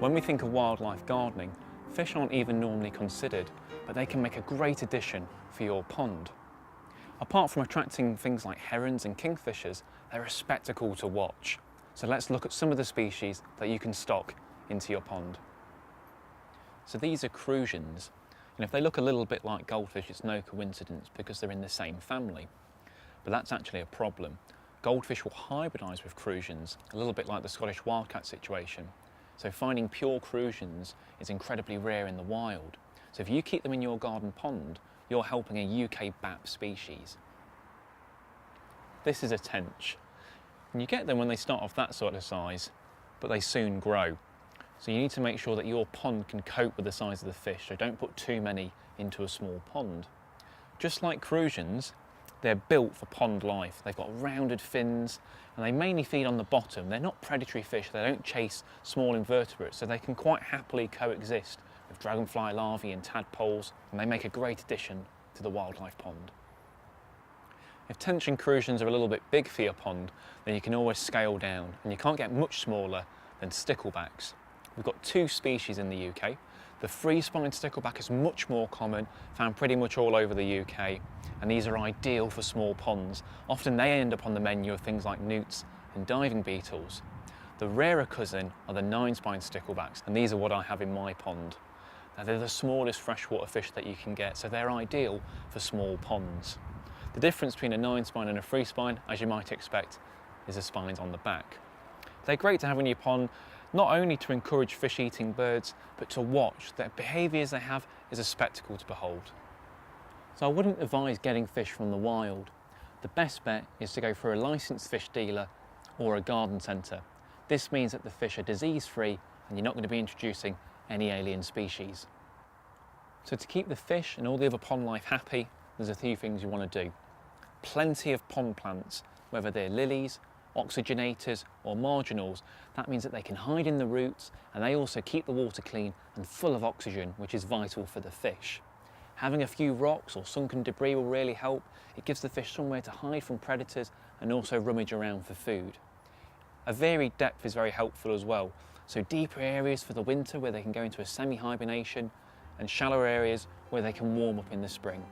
When we think of wildlife gardening, fish aren't even normally considered, but they can make a great addition for your pond. Apart from attracting things like herons and kingfishers, they're a spectacle to watch. So let's look at some of the species that you can stock into your pond. So these are crucians, and if they look a little bit like goldfish, it's no coincidence because they're in the same family. But that's actually a problem. Goldfish will hybridise with crucians, a little bit like the Scottish wildcat situation. So finding pure crucians is incredibly rare in the wild. So if you keep them in your garden pond, you're helping a UK BAP species. This is a tench. And you get them when they start off that sort of size, but they soon grow. So you need to make sure that your pond can cope with the size of the fish, so don't put too many into a small pond. Just like crucians, they're built for pond life. They've got rounded fins, and they mainly feed on the bottom. They're not predatory fish, they don't chase small invertebrates, so they can quite happily coexist with dragonfly larvae and tadpoles, and they make a great addition to the wildlife pond. If tench and crucians are a little bit big for your pond, then you can always scale down, and you can't get much smaller than sticklebacks. We've got two species in the UK. The free-spined stickleback is much more common, found pretty much all over the UK, and these are ideal for small ponds. Often they end up on the menu of things like newts and diving beetles. The rarer cousin are the 9-spined sticklebacks, and these are what I have in my pond. Now, they're the smallest freshwater fish that you can get, so they're ideal for small ponds. The difference between a 9-spine and a free spine, as you might expect, is the spines on the back. They're great to have in your pond, not only to encourage fish-eating birds, but to watch. The behaviours they have is a spectacle to behold. So I wouldn't advise getting fish from the wild. The best bet is to go for a licensed fish dealer or a garden centre. This means that the fish are disease-free and you're not going to be introducing any alien species. So to keep the fish and all the other pond life happy, there's a few things you want to do. Plenty of pond plants, whether they're lilies, oxygenators or marginals. That means that they can hide in the roots, and they also keep the water clean and full of oxygen, which is vital for the fish. Having a few rocks or sunken debris will really help. It gives the fish somewhere to hide from predators and also rummage around for food. A varied depth is very helpful as well. So deeper areas for the winter where they can go into a semi-hibernation, and shallower areas where they can warm up in the spring.